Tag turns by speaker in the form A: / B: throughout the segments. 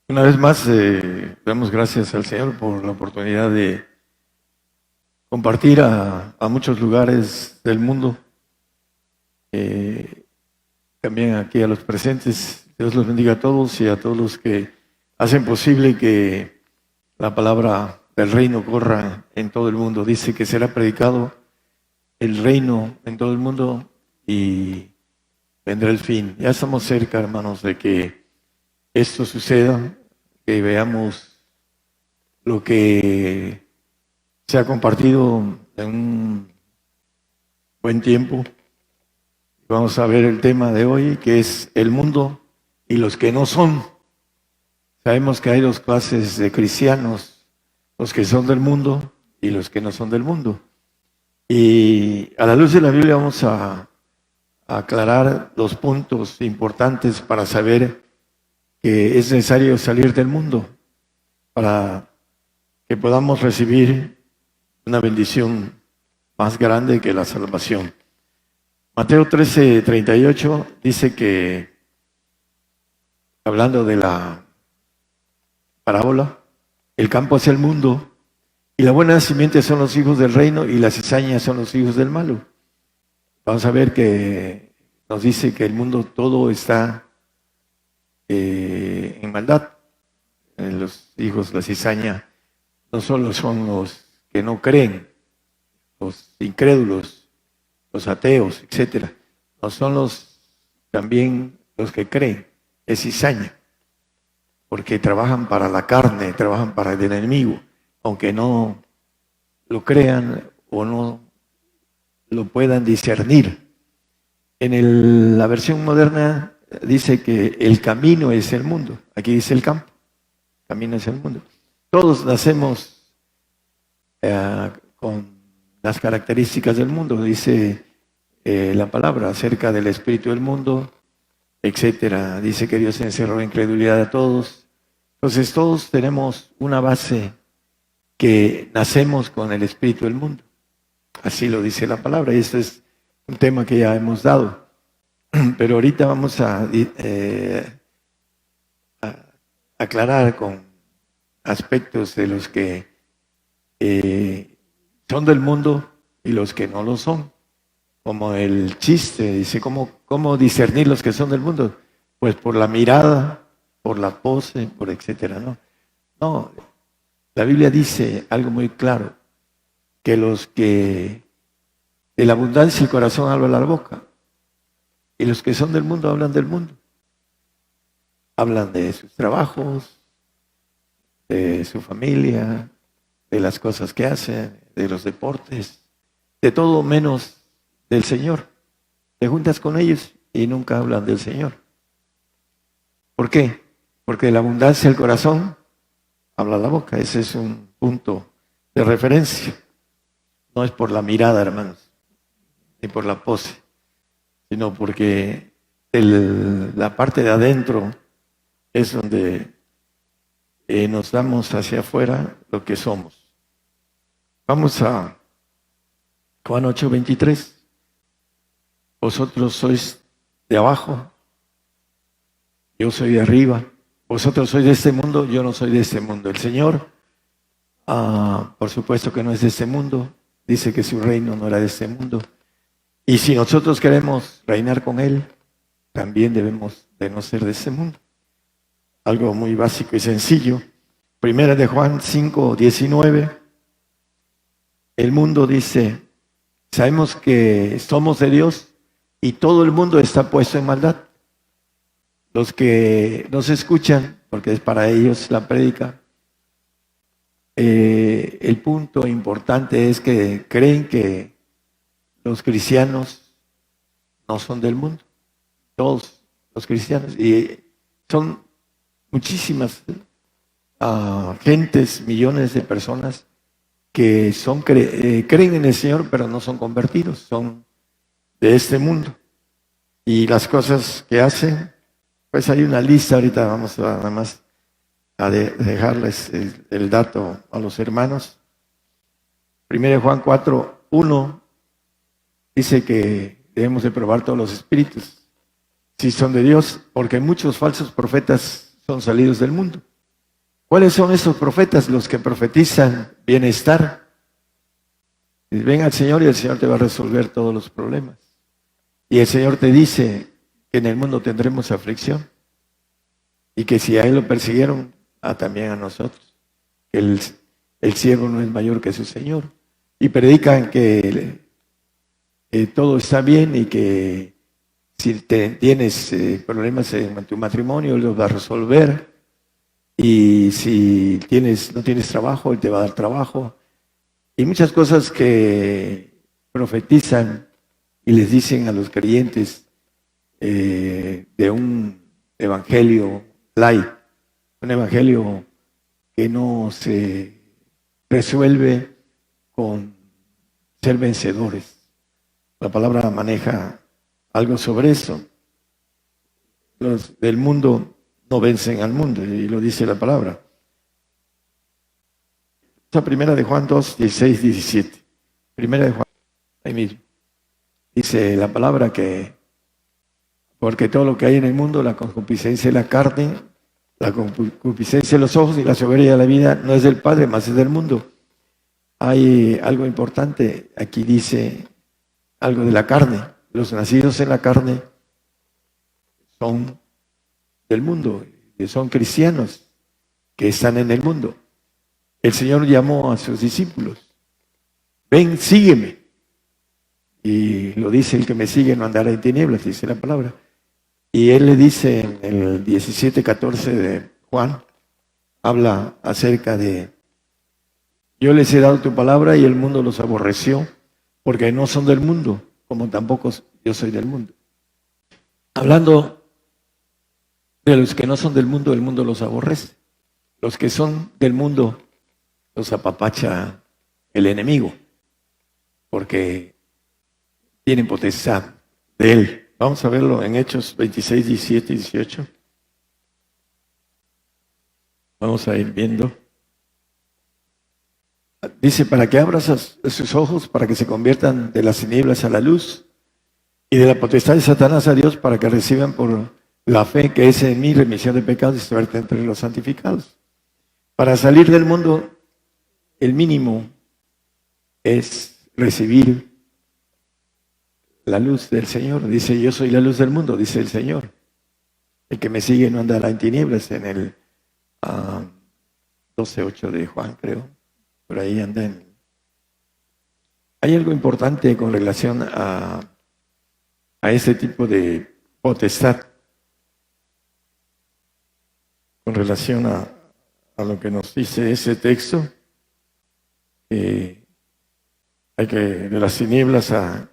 A: Una vez más, damos gracias al Señor por la oportunidad de compartir a muchos lugares del mundo. Eh, También aquí a los presentes. Dios los bendiga a todos y a todos los que hacen posible que la palabra del reino corra en todo el mundo. Dice que será predicado el reino en todo el mundo y vendrá el fin. Ya estamos cerca, hermanos, de que esto suceda, que veamos lo que se ha compartido en un buen tiempo. Vamos a ver el tema de hoy, que es el mundo y los que no son. Sabemos que hay dos clases de cristianos, los que son del mundo y los que no son del mundo. Y a la luz de la Biblia vamos a aclarar los puntos importantes para saber que es necesario salir del mundo para que podamos recibir una bendición más grande que la salvación. Mateo 13:38 dice que, hablando de la parábola, el campo es el mundo, y la buena simiente son los hijos del reino, y las cizañas son los hijos del malo. Vamos a ver que nos dice que el mundo todo está en maldad. Los hijos de la cizaña no solo son los que no creen, los incrédulos, los ateos, etcétera. No son también los que creen, es cizaña, porque trabajan para la carne, trabajan para el enemigo, aunque no lo crean o no lo puedan discernir. La versión moderna dice que el camino es el mundo, aquí dice el campo, el camino es el mundo. Todos nacemos con las características del mundo, dice la palabra acerca del espíritu del mundo, etcétera. Dice que Dios encerró incredulidad a todos. Entonces todos tenemos una base que nacemos con el espíritu del mundo. Así lo dice la palabra, y este es un tema que ya hemos dado. Pero ahorita vamos a aclarar con aspectos de los que son del mundo y los que no lo son. Como el chiste, dice, ¿cómo discernir los que son del mundo? Pues por la mirada, por la pose, por etcétera, ¿no? No, la Biblia dice algo muy claro, que los que de la abundancia del corazón habla la boca, y los que son del mundo hablan del mundo. Hablan de sus trabajos, de su familia, de las cosas que hacen, de los deportes, de todo menos del Señor. Te juntas con ellos y nunca hablan del Señor. ¿Por qué? Porque de la abundancia del corazón habla la boca. Ese es un punto de referencia. No es por la mirada, hermanos, ni por la pose, sino porque la parte de adentro es donde nos damos hacia afuera lo que somos. Vamos a Juan 8:23. Vosotros sois de abajo, yo soy de arriba. Vosotros sois de este mundo, yo no soy de este mundo. El Señor, por supuesto que no es de este mundo. Dice que su reino no era de este mundo. Y si nosotros queremos reinar con Él, también debemos de no ser de este mundo. Algo muy básico y sencillo. Primera de Juan 5:19. El mundo dice, sabemos que somos de Dios y todo el mundo está puesto en maldad. Los que nos escuchan, porque es para ellos la prédica, el punto importante es que creen que los cristianos no son del mundo. Todos los cristianos. Y son muchísimas gentes, millones de personas que creen en el Señor, pero no son convertidos, son de este mundo. Y las cosas que hacen, pues hay una lista, ahorita vamos nada más a dejarles el dato a los hermanos. 1 Juan 4:1 dice que debemos de probar todos los espíritus, si son de Dios, porque muchos falsos profetas son salidos del mundo. ¿Cuáles son esos profetas? Los que profetizan bienestar. Ven al Señor y el Señor te va a resolver todos los problemas. Y el Señor te dice que en el mundo tendremos aflicción y que si a Él lo persiguieron, también a nosotros. Que el siervo no es mayor que su Señor. Y predican que todo está bien y que si tienes problemas en tu matrimonio, Él los va a resolver. Y si no tienes trabajo, Él te va a dar trabajo. Y muchas cosas que profetizan y les dicen a los creyentes de un evangelio light, un evangelio que no se resuelve con ser vencedores. La palabra maneja algo sobre eso. Los del mundo no vencen al mundo, y lo dice la palabra. Esa primera de Juan 2, 16, 17. Primera de Juan, ahí mismo. Dice la palabra que, porque todo lo que hay en el mundo, la concupiscencia de la carne, la concupiscencia de los ojos y la soberbia de la vida, no es del Padre, más es del mundo. Hay algo importante, aquí dice algo de la carne. Los nacidos en la carne son del mundo, son cristianos que están en el mundo. El Señor llamó a sus discípulos, ven, sígueme. Y lo dice, el que me sigue no andará en tinieblas, dice la palabra. Y Él le dice en el 17:14 de Juan, habla acerca de, yo les he dado tu palabra y el mundo los aborreció, porque no son del mundo, como tampoco yo soy del mundo. Hablando de los que no son del mundo, el mundo los aborrece. Los que son del mundo los apapacha el enemigo, porque tienen potestad de él. Vamos a verlo en Hechos 26, 17 y 18. Vamos a ir viendo. Dice, para que abras sus ojos, para que se conviertan de las tinieblas a la luz, y de la potestad de Satanás a Dios, para que reciban por la fe que es en mí remisión de pecados y suerte entre los santificados. Para salir del mundo, el mínimo es recibir la luz del Señor. Dice, yo soy la luz del mundo, dice el Señor. El que me sigue no andará en tinieblas, en el 12:8 de Juan, creo. Por ahí anda. Hay algo importante con relación a ese tipo de potestad, con relación a lo que nos dice ese texto, hay que de las tinieblas a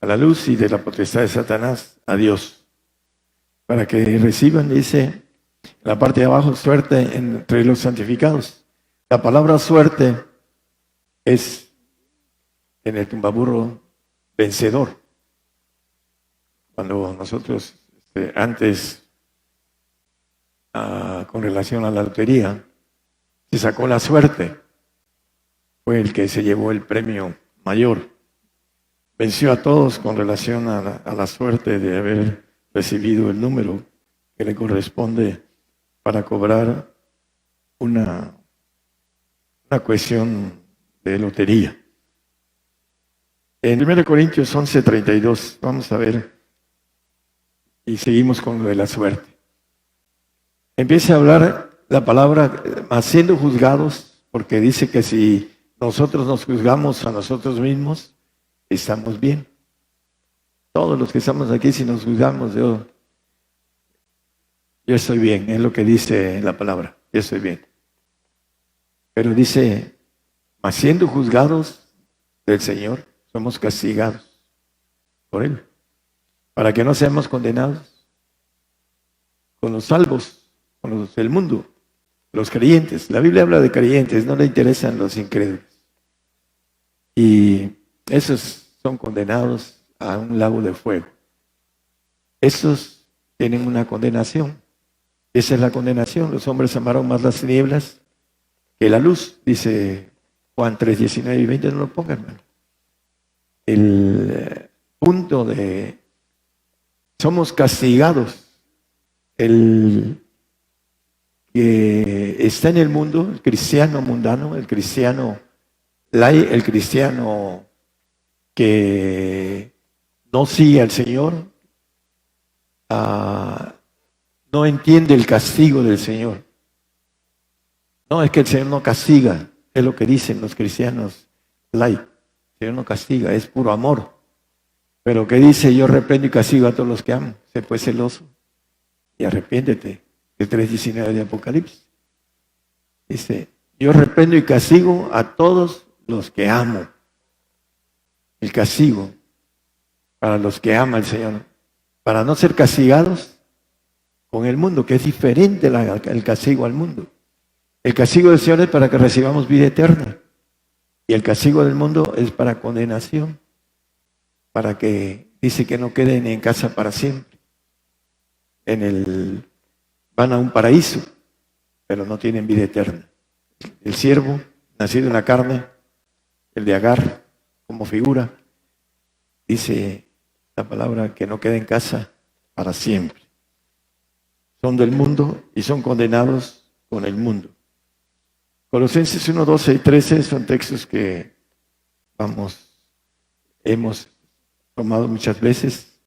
A: la luz y de la potestad de Satanás a Dios, para que reciban, dice, en la parte de abajo, suerte entre los santificados. La palabra suerte es en el tumbaburro vencedor. Cuando nosotros antes, con relación a la lotería, se sacó la suerte, fue el que se llevó el premio mayor. Venció a todos con relación a la suerte de haber recibido el número que le corresponde para cobrar una cuestión de lotería. En 1 Corintios 11:32, vamos a ver, y seguimos con lo de la suerte. Empieza a hablar la palabra, siendo juzgados, porque dice que si nosotros nos juzgamos a nosotros mismos, estamos bien. Todos los que estamos aquí, si nos juzgamos, yo estoy bien, es lo que dice la palabra, yo estoy bien. Pero dice, mas siendo juzgados del Señor, somos castigados por Él, para que no seamos condenados con los salvos, con los del mundo, los creyentes. La Biblia habla de creyentes, no le interesan los incrédulos. Y esos son condenados a un lago de fuego. Esos tienen una condenación. Esa es la condenación. Los hombres amaron más las tinieblas que la luz, dice Juan 3, 19 y 20, no lo pongan, hermano. El punto de somos castigados. El que está en el mundo, el cristiano mundano, el cristiano el cristiano que no sigue al Señor, no entiende el castigo del Señor. No, es que el Señor no castiga, es lo que dicen los cristianos light. El Señor no castiga, es puro amor. Pero que dice, yo reprendo y castigo a todos los que amo. Sé pues celoso y arrepiéntete. El 3:19 de Apocalipsis. Dice, yo reprendo y castigo a todos los que amo. El castigo para los que ama el Señor. Para no ser castigados con el mundo, que es diferente el castigo al mundo. El castigo del Señor es para que recibamos vida eterna. Y el castigo del mundo es para condenación. Para que, dice que no queden en casa para siempre. Van a un paraíso, pero no tienen vida eterna. El siervo, nacido en la carne, el de Agar, como figura, dice la palabra que no queda en casa para siempre. Son del mundo y son condenados con el mundo. Colosenses 1, 12 y 13 son textos que hemos tomado muchas veces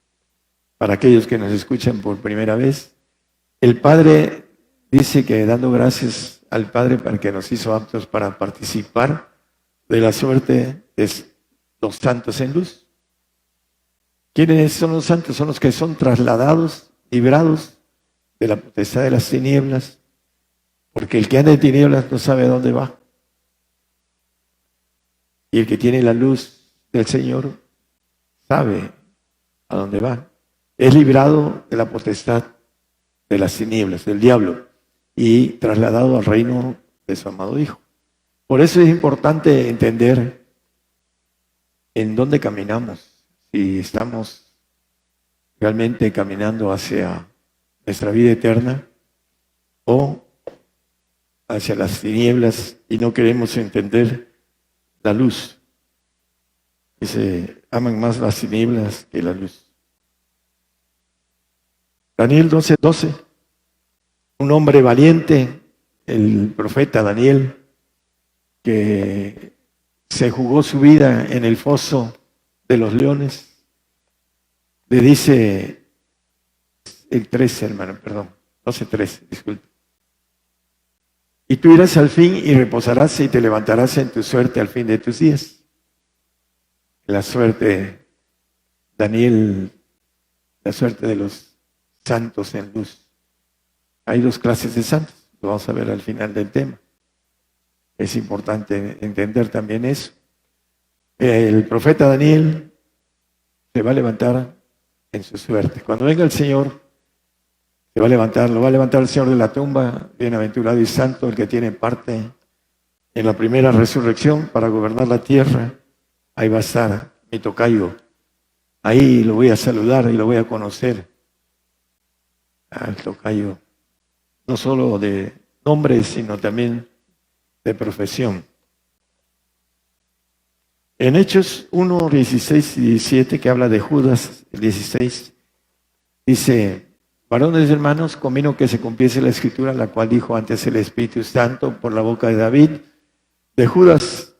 A: para aquellos que nos escuchan por primera vez. El Padre dice que dando gracias al Padre para que nos hizo aptos para participar de la suerte de los santos en luz. ¿Quiénes son los santos? Son los que son trasladados, librados de la potestad de las tinieblas, porque el que anda en tinieblas no sabe a dónde va. Y el que tiene la luz del Señor sabe a dónde va. Es librado de la potestad de las tinieblas, del diablo, y trasladado al reino de su amado Hijo. Por eso es importante entender en dónde caminamos, si estamos realmente caminando hacia nuestra vida eterna o hacia las tinieblas y no queremos entender la luz. Dice, aman más las tinieblas que la luz. Daniel 12:12, un hombre valiente, el profeta Daniel, que se jugó su vida en el foso de los leones, le dice el 13, hermano, perdón, 12:13, disculpe. Y tú irás al fin y reposarás y te levantarás en tu suerte al fin de tus días. La suerte, Daniel, la suerte de los santos en luz. Hay dos clases de santos, lo vamos a ver al final del tema. Es importante entender también eso. El profeta Daniel se va a levantar en su suerte. Cuando venga el Señor, se va a levantar, lo va a levantar el Señor de la tumba, bienaventurado y santo, el que tiene parte en la primera resurrección para gobernar la tierra. Ahí va a estar mi tocayo. Ahí lo voy a saludar y lo voy a conocer. Al tocayo, no solo de nombre, sino también de profesión. En Hechos 1, 16 y 17, que habla de Judas, el 16, dice: varones y hermanos, convino que se cumpliese la escritura, la cual dijo antes el Espíritu Santo por la boca de David, de Judas,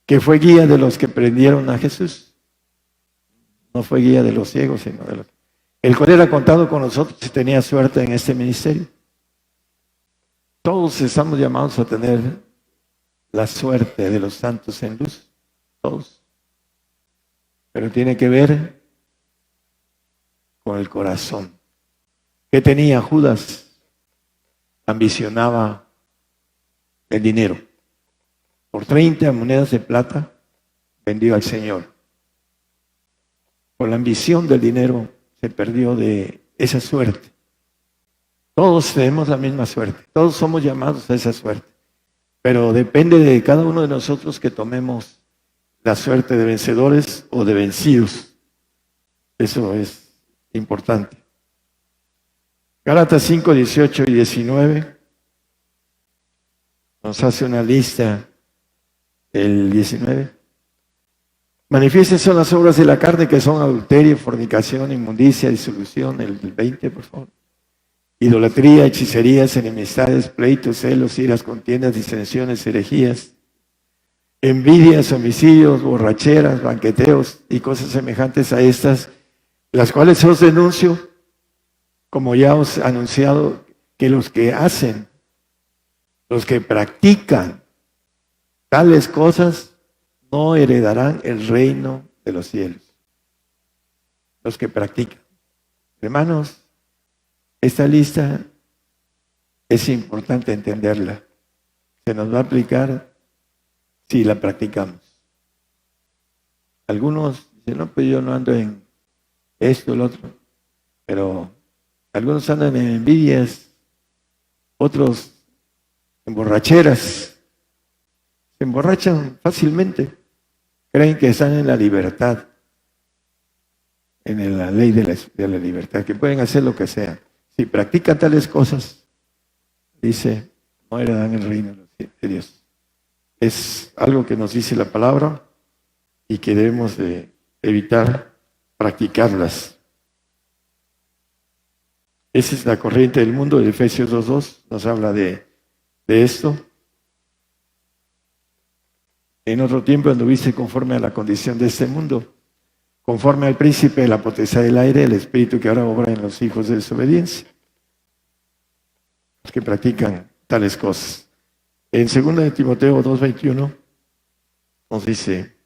A: que fue guía de los que prendieron a Jesús. No fue guía de los ciegos, sino de los... El cual era contado con nosotros y tenía suerte en este ministerio. Todos estamos llamados a tener la suerte de los santos en luz. Todos. Pero tiene que ver con el corazón. ¿Qué tenía Judas? Ambicionaba el dinero. Por 30 monedas de plata vendió al Señor. Por la ambición del dinero se perdió de esa suerte. Todos tenemos la misma suerte. Todos somos llamados a esa suerte. Pero depende de cada uno de nosotros que tomemos la suerte de vencedores o de vencidos. Eso es importante. Gálatas 5, 18 y 19 nos hace una lista. El 19. Manifiestas son las obras de la carne, que son adulterio, fornicación, inmundicia, disolución. El 20, por favor. idolatría, hechicerías, enemistades, pleitos, celos, iras, contiendas, disensiones, herejías, envidias, homicidios, borracheras, banqueteos y cosas semejantes a estas, las cuales os denuncio, como ya os he anunciado, que los que hacen, los que practican tales cosas, no heredarán el reino de los cielos. Los que practican. Hermanos, esta lista es importante entenderla. Se nos va a aplicar si la practicamos. Algunos dicen, no, pues yo no ando en esto, lo otro. Pero algunos andan en envidias, otros en borracheras. Se emborrachan fácilmente. Creen que están en la libertad, en la ley de la libertad, que pueden hacer lo que sea. Si practican tales cosas, dice, no heredan el reino de Dios. Es algo que nos dice la palabra y que debemos de evitar practicarlas. Esa es la corriente del mundo. De Efesios 2:2 nos habla de esto. En otro tiempo anduviste conforme a la condición de este mundo, conforme al príncipe de la potestad del aire, el espíritu que ahora obra en los hijos de desobediencia, los que practican tales cosas. En 2 de Timoteo 2:21 nos dice,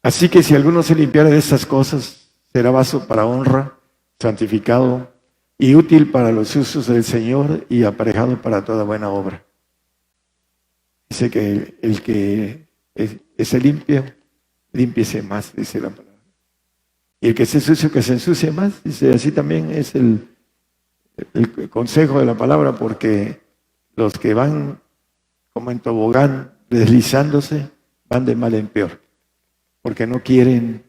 A: así que si alguno se limpiara de estas cosas, será vaso para honra, santificado y útil para los usos del Señor y aparejado para toda buena obra. Dice que el que es limpio, límpiese más, dice la palabra. Y el que se sucio, que se ensucie más, dice, así también es el consejo de la palabra, porque los que van como en tobogán deslizándose, van de mal en peor, porque no quieren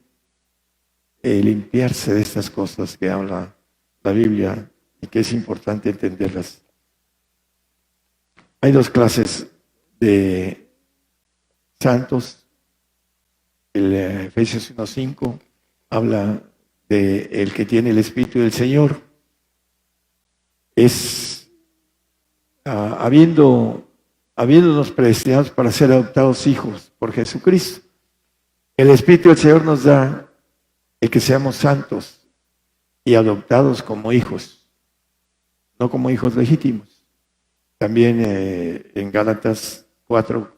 A: limpiarse de estas cosas que habla la Biblia y que es importante entenderlas. Hay dos clases de santos. El Efesios 1:5 habla de el que tiene el Espíritu del Señor. Es habiéndonos predestinados para ser adoptados hijos por Jesucristo. El Espíritu del Señor nos da el que seamos santos y adoptados como hijos, no como hijos legítimos. También en Gálatas 4,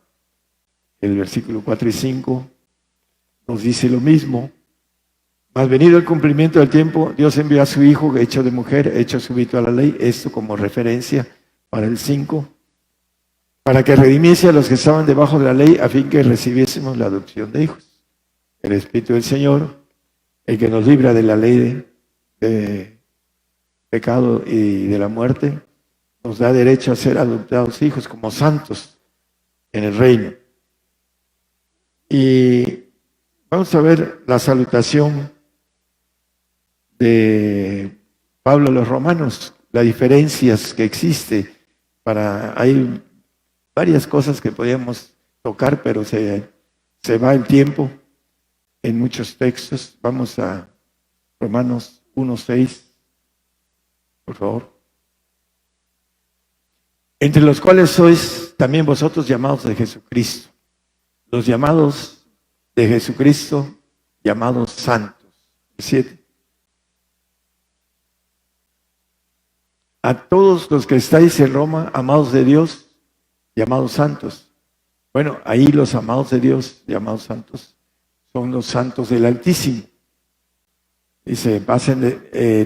A: el versículo 4 y 5, nos dice lo mismo. Mas venido el cumplimiento del tiempo, Dios envió a su Hijo, hecho de mujer, hecho súbito a la ley, esto como referencia para el 5, para que redimiese a los que estaban debajo de la ley, a fin que recibiésemos la adopción de hijos. El Espíritu del Señor, el que nos libra de la ley de pecado y de la muerte, nos da derecho a ser adoptados hijos como santos en el reino. Y vamos a ver la salutación de Pablo a los romanos, las diferencias que existe. Hay varias cosas que podíamos tocar, pero se va el tiempo en muchos textos. Vamos a Romanos 1:6, por favor. Entre los cuales sois también vosotros llamados de Jesucristo. Los llamados de Jesucristo, llamados santos. 7. A todos los que estáis en Roma, amados de Dios, llamados santos. Bueno, ahí los amados de Dios, llamados santos, son los santos del Altísimo. Dice,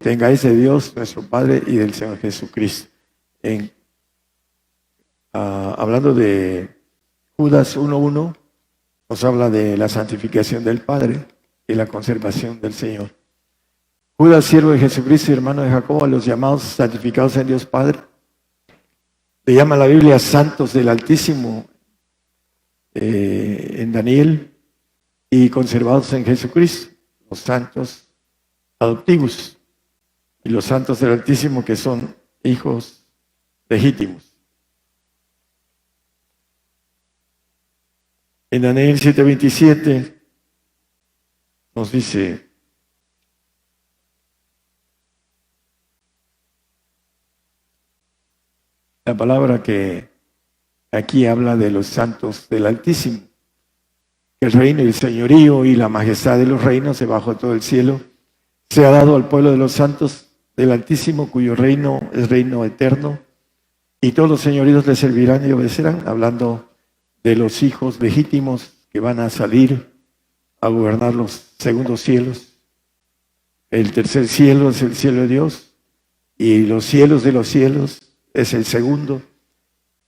A: tengáis de Dios nuestro Padre y del Señor Jesucristo. Hablando de Judas 1:1, nos habla de la santificación del Padre y la conservación del Señor. Judas, siervo de Jesucristo y hermano de Jacobo, a los llamados santificados en Dios Padre, le llama la Biblia santos del Altísimo en Daniel, y conservados en Jesucristo, los santos adoptivos y los santos del Altísimo que son hijos legítimos. En Daniel 7:27 nos dice, la palabra que aquí habla de los santos del Altísimo. El reino y el señorío y la majestad de los reinos debajo de todo el cielo se ha dado al pueblo de los santos del Altísimo, cuyo reino es reino eterno, y todos los señoríos le servirán y obedecerán, hablando de los hijos legítimos que van a salir a gobernar los segundos cielos. El tercer cielo es el cielo de Dios, y los cielos de los cielos es el segundo,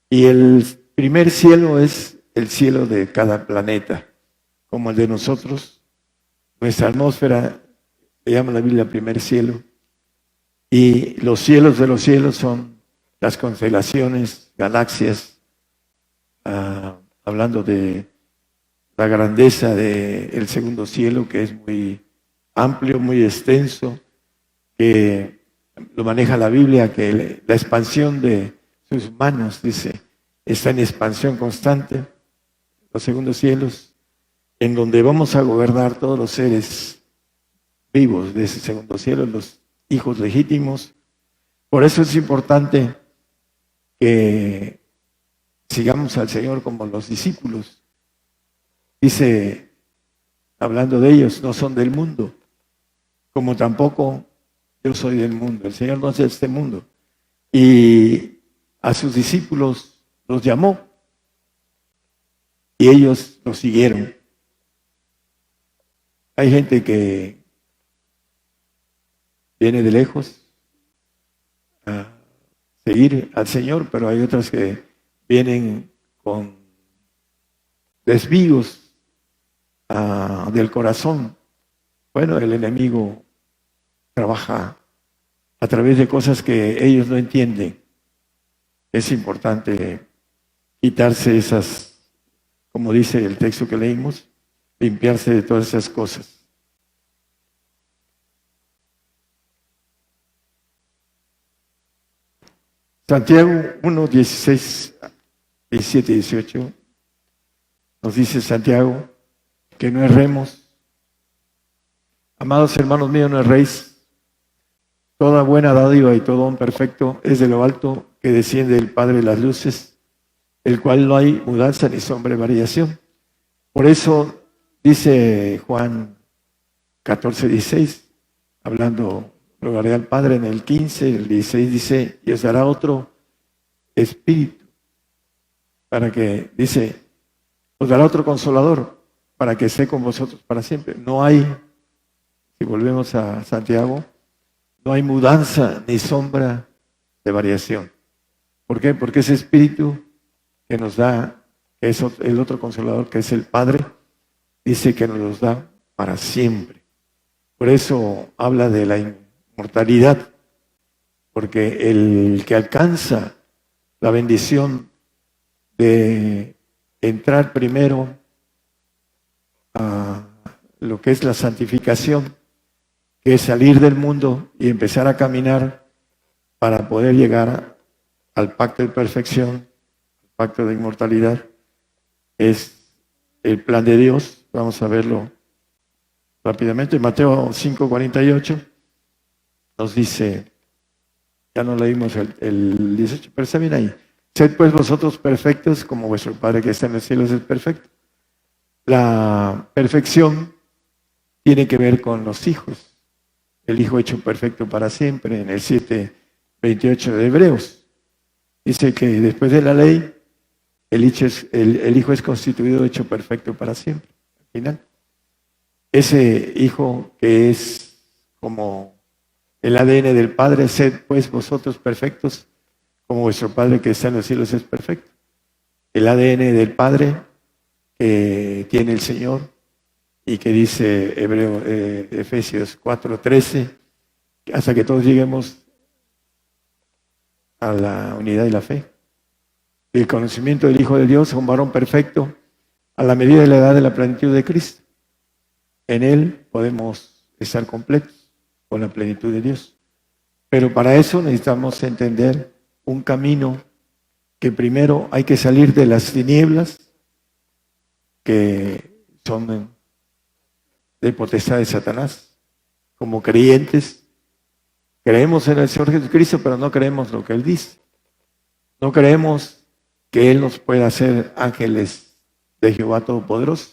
A: y el primer cielo es el cielo de cada planeta, como el de nosotros. Nuestra atmósfera le llama la Biblia primer cielo, y los cielos de los cielos son las constelaciones, galaxias, hablando de la grandeza del segundo cielo, que es muy amplio, muy extenso, que lo maneja la Biblia, que la expansión de sus manos, dice, está en expansión constante, los segundos cielos, en donde vamos a gobernar todos los seres vivos de ese segundo cielo, los hijos legítimos. Por eso es importante que sigamos al Señor como los discípulos. Dice, hablando de ellos, no son del mundo, como tampoco yo soy del mundo. El Señor no es de este mundo. Y a sus discípulos los llamó y ellos los siguieron. Hay gente que viene de lejos a seguir al Señor, pero hay otras que vienen con desvíos del corazón. Bueno, el enemigo trabaja a través de cosas que ellos no entienden. Es importante quitarse esas, como dice el texto que leímos, limpiarse de todas esas cosas. Santiago 1, 16, 17 y 18 nos dice Santiago que no erremos. Amados hermanos míos, no erréis. Toda buena dádiva y todo don perfecto es de lo alto, que desciende del Padre de las luces, el cual no hay mudanza ni sombra de variación. Por eso dice Juan 14, 16, hablando, rogaré al Padre en el 15, el 16 dice, y os dará otro espíritu, para que, dice, os dará otro consolador, para que esté con vosotros para siempre. No hay, si volvemos a Santiago, no hay mudanza ni sombra de variación. ¿Por qué? Porque ese espíritu que nos da, que es el otro consolador, que es el Padre, dice que nos los da para siempre. Por eso habla de la inmortalidad, porque el que alcanza la bendición de entrar primero a lo que es la santificación, que es salir del mundo y empezar a caminar para poder llegar al pacto de perfección, al pacto de inmortalidad, es el plan de Dios. Vamos a verlo rápidamente. Mateo 5:48 nos dice, ya no leímos el 18, pero está bien ahí. Sed pues vosotros perfectos como vuestro Padre que está en los cielos es perfecto. La perfección tiene que ver con los hijos. El Hijo hecho perfecto para siempre, en el 7:28 de Hebreos. Dice que después de la ley, el Hijo es constituido hecho perfecto para siempre. Al final, ese Hijo que es como el ADN del Padre, sed pues vosotros perfectos, como vuestro Padre que está en los cielos es perfecto. El ADN del Padre que tiene el Señor y que dice Efesios 4:13, hasta que todos lleguemos a la unidad y la fe. El conocimiento del Hijo de Dios, un varón perfecto, a la medida de la edad de la plenitud de Cristo. En Él podemos estar completos con la plenitud de Dios. Pero para eso necesitamos entender un camino que primero hay que salir de las tinieblas, que son de potestad de Satanás. Como creyentes, creemos en el Señor Jesucristo, pero no creemos lo que Él dice. No creemos que Él nos pueda hacer ángeles de Jehová Todopoderoso,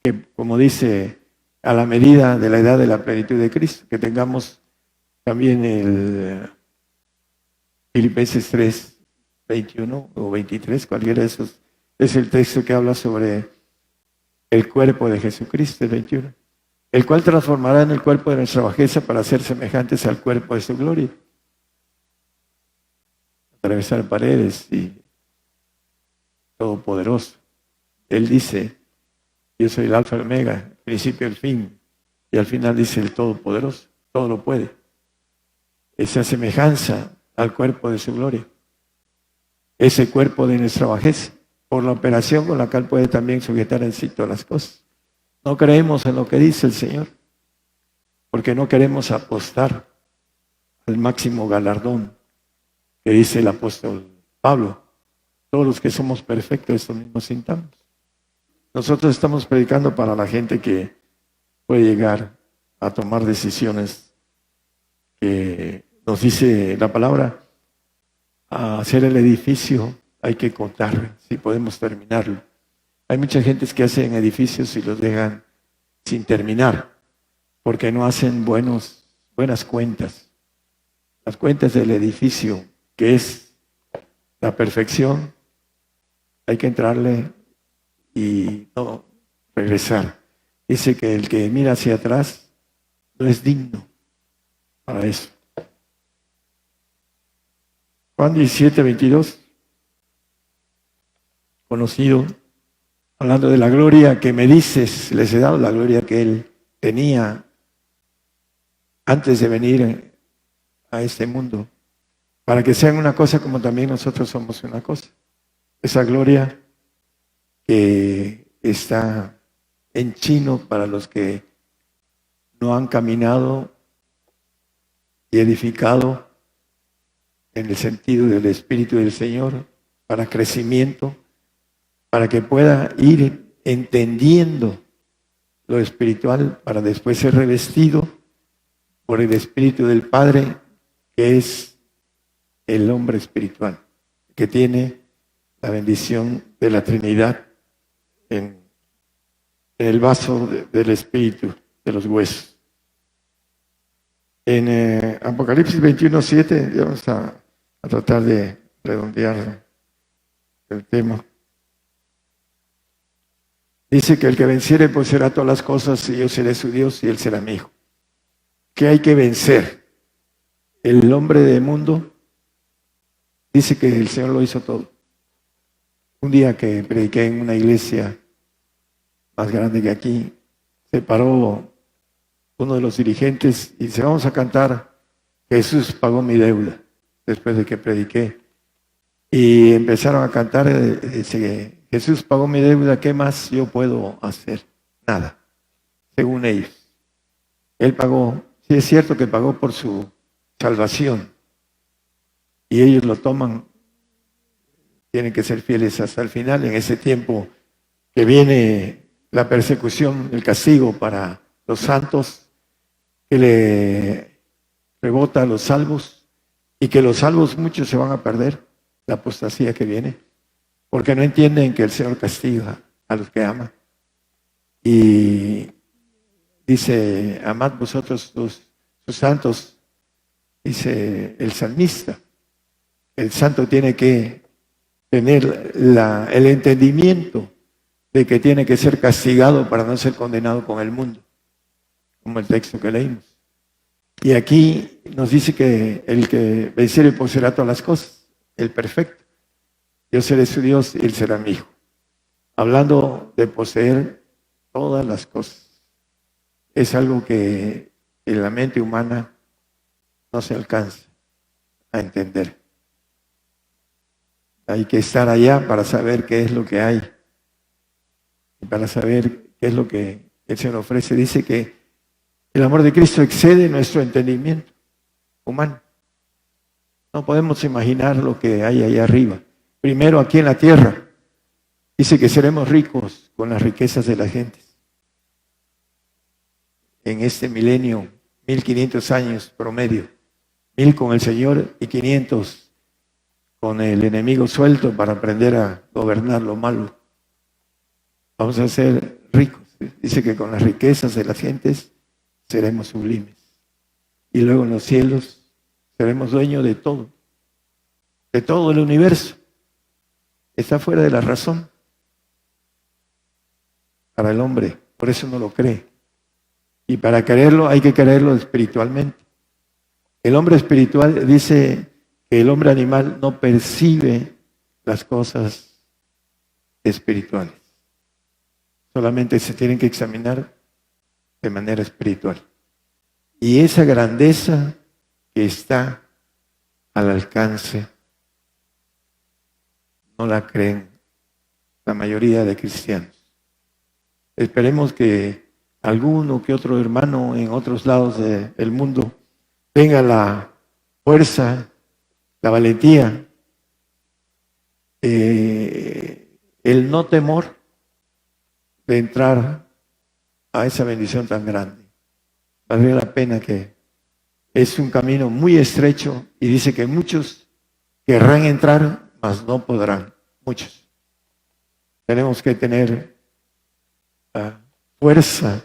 A: que como dice, a la medida de la edad de la plenitud de Cristo, que tengamos también el Filipenses 3, 21 o 23, cualquiera de esos, es el texto que habla sobre el cuerpo de Jesucristo, el 21, el cual transformará en el cuerpo de nuestra bajeza para ser semejantes al cuerpo de su gloria. Atravesar paredes y todopoderoso. Él dice, yo soy el alfa y el omega, el principio y el fin. Y al final dice el todopoderoso, todo lo puede. Esa semejanza al cuerpo de su gloria. Ese cuerpo de nuestra bajeza, por la operación con la cual puede también sujetar en sí todas las cosas. No creemos en lo que dice el Señor, porque no queremos apostar al máximo galardón que dice el apóstol Pablo. Todos los que somos perfectos, esto mismo sintamos. Nosotros estamos predicando para la gente que puede llegar a tomar decisiones que nos dice la palabra. A hacer el edificio hay que contar si podemos terminarlo. Hay mucha gente que hacen edificios y los dejan sin terminar porque no hacen buenas cuentas. Las cuentas del edificio, que es la perfección, hay que entrarle y no regresar. Dice que el que mira hacia atrás no es digno para eso. Juan 17, 22, conocido, hablando de la gloria que me dices, les he dado la gloria que él tenía antes de venir a este mundo, para que sean una cosa como también nosotros somos una cosa. Esa gloria que está en chino para los que no han caminado y edificado en el sentido del Espíritu del Señor, para crecimiento, para que pueda ir entendiendo lo espiritual, para después ser revestido por el Espíritu del Padre, que es el hombre espiritual, que tiene la bendición de la Trinidad en el vaso del Espíritu, de los huesos. En Apocalipsis 21, 7, vamos a tratar de redondear el tema. Dice que el que venciere poseerá todas las cosas y yo seré su Dios y él será mi hijo. ¿Qué hay que vencer? El hombre del mundo dice que el Señor lo hizo todo. Un día que prediqué en una iglesia más grande que aquí, se paró uno de los dirigentes y dice, vamos a cantar Jesús pagó mi deuda, después de que prediqué. Y empezaron a cantar, dice, Jesús pagó mi deuda, ¿qué más yo puedo hacer? Nada, según ellos. Él pagó, sí es cierto que pagó por su salvación, y ellos lo toman, tienen que ser fieles hasta el final, en ese tiempo que viene la persecución, el castigo para los santos, que le rebota a los salvos, y que los salvos muchos se van a perder, la apostasía que viene, porque no entienden que el Señor castiga a los que ama. Y dice, amad vosotros sus santos, dice el salmista. El santo tiene que tener el entendimiento de que tiene que ser castigado para no ser condenado con el mundo, como el texto que leímos. Y aquí nos dice que el que venciere poseerá todas las cosas, el perfecto. Yo seré su Dios y él será mi hijo. Hablando de poseer todas las cosas, es algo que en la mente humana no se alcanza a entender. Hay que estar allá para saber qué es lo que hay y para saber qué es lo que el Señor ofrece. Dice que el amor de Cristo excede nuestro entendimiento humano. No podemos imaginar lo que hay allá arriba. Primero aquí en la tierra, dice que seremos ricos con las riquezas de las gentes. En este milenio, 1500 años promedio, 1000 con el Señor y 500 con el enemigo suelto para aprender a gobernar lo malo. Vamos a ser ricos. Dice que con las riquezas de las gentes seremos sublimes. Y luego en los cielos seremos dueños de todo el universo. Está fuera de la razón para el hombre, por eso no lo cree. Y para creerlo hay que creerlo espiritualmente. El hombre espiritual dice que el hombre animal no percibe las cosas espirituales. Solamente se tienen que examinar de manera espiritual. Y esa grandeza que está al alcance no la creen la mayoría de cristianos. Esperemos que alguno que otro hermano en otros lados del mundo tenga la fuerza, la valentía, el no temor de entrar a esa bendición tan grande. Vale la pena, que es un camino muy estrecho y dice que muchos querrán entrar, mas no podrán. Muchos. Tenemos que tener la fuerza,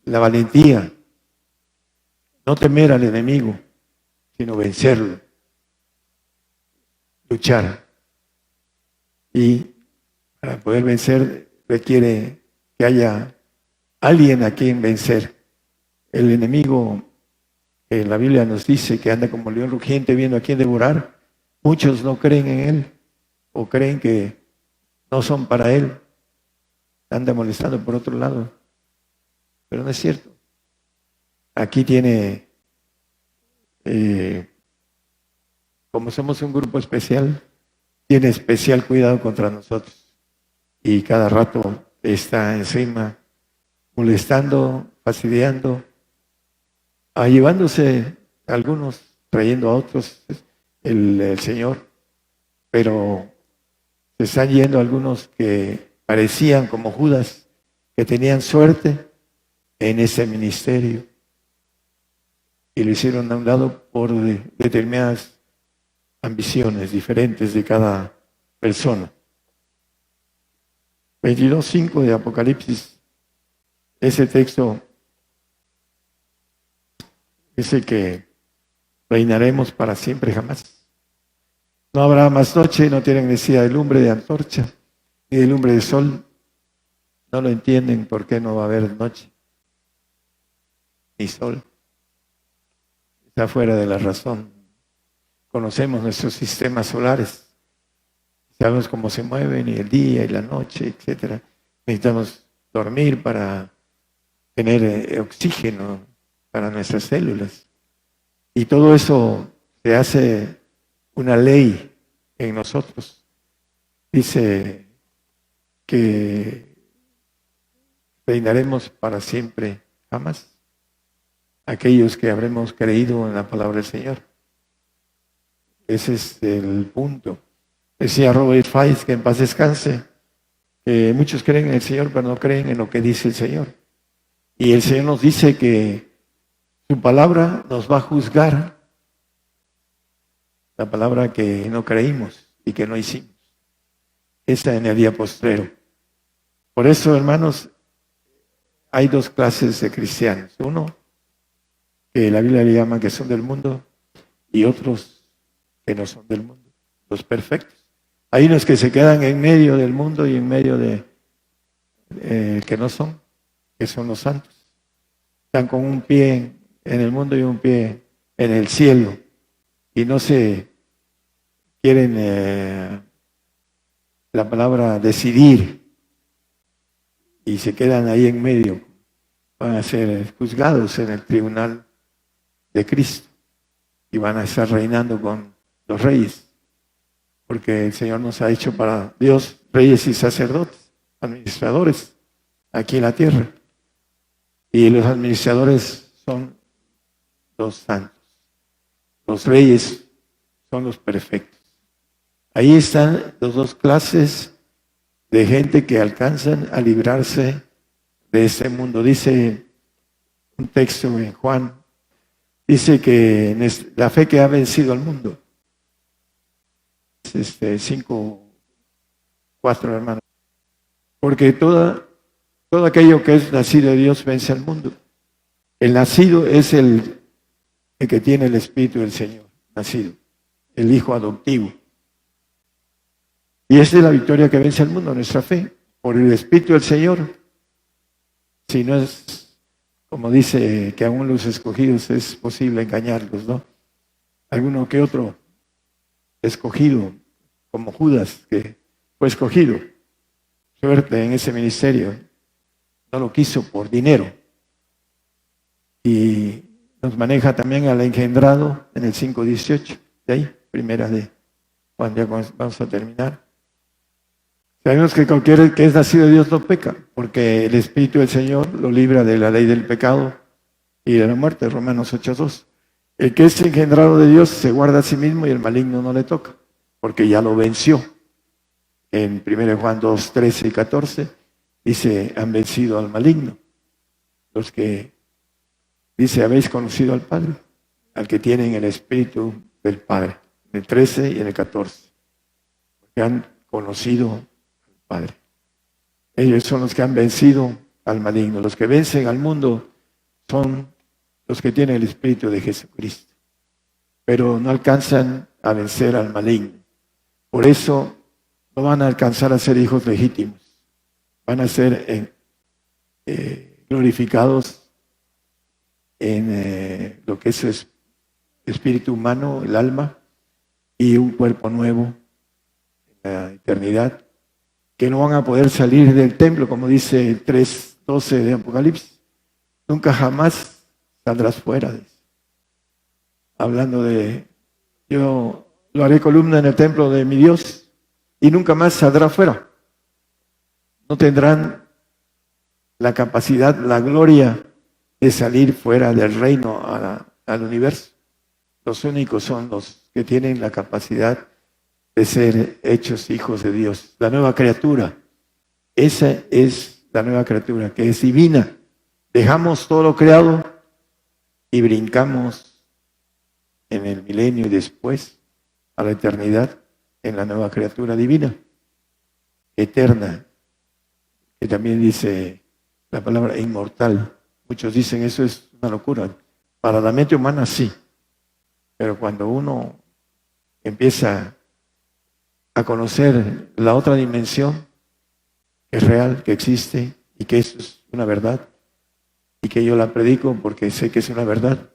A: la valentía, no temer al enemigo, sino vencerlo, luchar. Y para poder vencer requiere que haya alguien a quien vencer. El enemigo, la Biblia nos dice que anda como león rugiente viendo a quién devorar. Muchos no creen en él o creen que no son para él. Anda molestando por otro lado. Pero no es cierto. Aquí tiene, como somos un grupo especial, tiene especial cuidado contra nosotros. Y cada rato está encima, molestando, fastidiando, llevándose a algunos, trayendo a otros el Señor. Pero se están yendo algunos que parecían como Judas, que tenían suerte en ese ministerio. Y lo hicieron a un lado por determinadas ambiciones diferentes de cada persona. 22:5 de Apocalipsis, ese texto dice que reinaremos para siempre jamás. No habrá más noche, no tienen necesidad de lumbre de antorcha, ni de lumbre de sol. No lo entienden por qué no va a haber noche, ni sol. Está fuera de la razón. Conocemos nuestros sistemas solares. Sabemos cómo se mueven, y el día y la noche, etc. Necesitamos dormir para tener oxígeno para nuestras células. Y todo eso se hace una ley en nosotros. Dice que reinaremos para siempre jamás. Aquellos que habremos creído en la palabra del Señor. Ese es el punto. Decía Robert Fais, que en paz descanse, que muchos creen en el Señor, pero no creen en lo que dice el Señor. Y el Señor nos dice que su palabra nos va a juzgar, la palabra que no creímos y que no hicimos. Esta en el día postrero. Por eso, hermanos, hay dos clases de cristianos. Uno, que la Biblia le llama que son del mundo, y otros que no son del mundo, los perfectos. Hay unos que se quedan en medio del mundo y en medio de que no son, que son los santos. Están con un pie en el mundo y un pie en el cielo, y no se quieren, la palabra, decidir, y se quedan ahí en medio. Van a ser juzgados en el tribunal de Cristo y van a estar reinando con los reyes, porque el Señor nos ha hecho para Dios reyes y sacerdotes, administradores aquí en la tierra, y los administradores son los santos, los reyes son los perfectos. Ahí están las dos clases de gente que alcanzan a librarse de este mundo. Dice un texto en Juan Dice que la fe que ha vencido al mundo. 5:4, hermano. Porque todo aquello que es nacido de Dios vence al mundo. El nacido es el que tiene el Espíritu del Señor, nacido, el Hijo adoptivo. Y esa es la victoria que vence al mundo, nuestra fe, por el Espíritu del Señor. Si no es, como dice, que aún los escogidos es posible engañarlos, ¿no? Alguno que otro escogido, como Judas, que fue escogido, suerte en ese ministerio, no lo quiso por dinero. Y nos maneja también al engendrado en el 5:18, de ahí, primera de Juan, ya vamos a terminar. Sabemos que cualquiera que es nacido de Dios no peca, porque el Espíritu del Señor lo libra de la ley del pecado y de la muerte, Romanos 8:2. El que es engendrado de Dios se guarda a sí mismo y el maligno no le toca, porque ya lo venció. En 1 Juan 2:13 y 14 dice, han vencido al maligno. Los que, dice, habéis conocido al Padre, al que tienen el Espíritu del Padre, en el 13 y en el 14, porque han conocido al Padre. Ellos son los que han vencido al maligno. Los que vencen al mundo son los que tienen el Espíritu de Jesucristo, pero no alcanzan a vencer al maligno. Por eso no van a alcanzar a ser hijos legítimos. Van a ser glorificados en lo que es su espíritu humano, el alma, y un cuerpo nuevo en la eternidad, que no van a poder salir del templo, como dice el 3:12 de Apocalipsis. Nunca jamás saldrás fuera de eso. Hablando de, yo lo haré columna en el templo de mi Dios y nunca más saldrá fuera. No tendrán la capacidad, la gloria de salir fuera del reino al universo. Los únicos son los que tienen la capacidad de ser hechos hijos de Dios. La nueva criatura, esa es la nueva criatura, que es divina. Dejamos todo lo creado y brincamos en el milenio y después a la eternidad en la nueva criatura divina, eterna, que también dice la palabra inmortal. Muchos dicen eso es una locura. Para la mente humana sí, pero cuando uno empieza a conocer la otra dimensión, que es real, que existe y que eso es una verdad, y que yo la predico porque sé que es una verdad,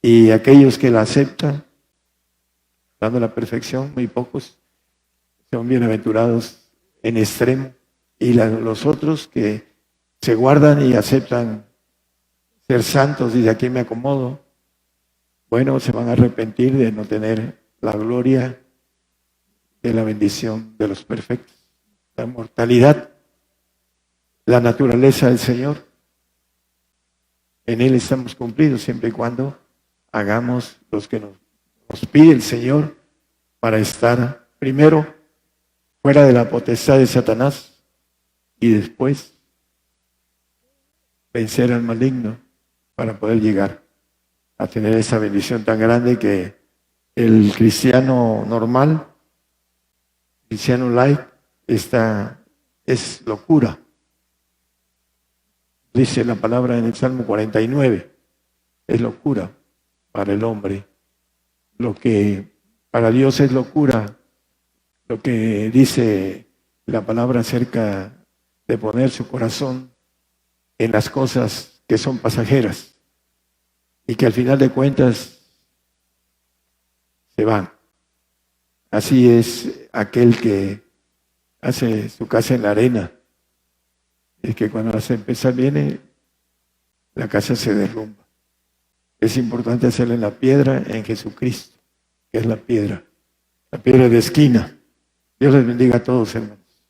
A: y aquellos que la aceptan, dando la perfección, muy pocos, son bienaventurados en extremo, y los otros que se guardan y aceptan ser santos y de aquí me acomodo, bueno, se van a arrepentir de no tener la gloria de la bendición de los perfectos, la mortalidad, la naturaleza del Señor. En Él estamos cumplidos siempre y cuando hagamos los que nos pide el Señor para estar primero fuera de la potestad de Satanás y después vencer al maligno para poder llegar a tener esa bendición tan grande que el cristiano normal, cristiano light, es locura. Dice la palabra en el Salmo 49, es locura para el hombre. Lo que para Dios es locura, lo que dice la palabra acerca de poner su corazón en las cosas que son pasajeras y que al final de cuentas se van. Así es aquel que hace su casa en la arena. Es que cuando la tempestad viene, la casa se derrumba. Es importante hacerla en la piedra, en Jesucristo, que es la piedra de esquina. Dios les bendiga a todos, hermanos.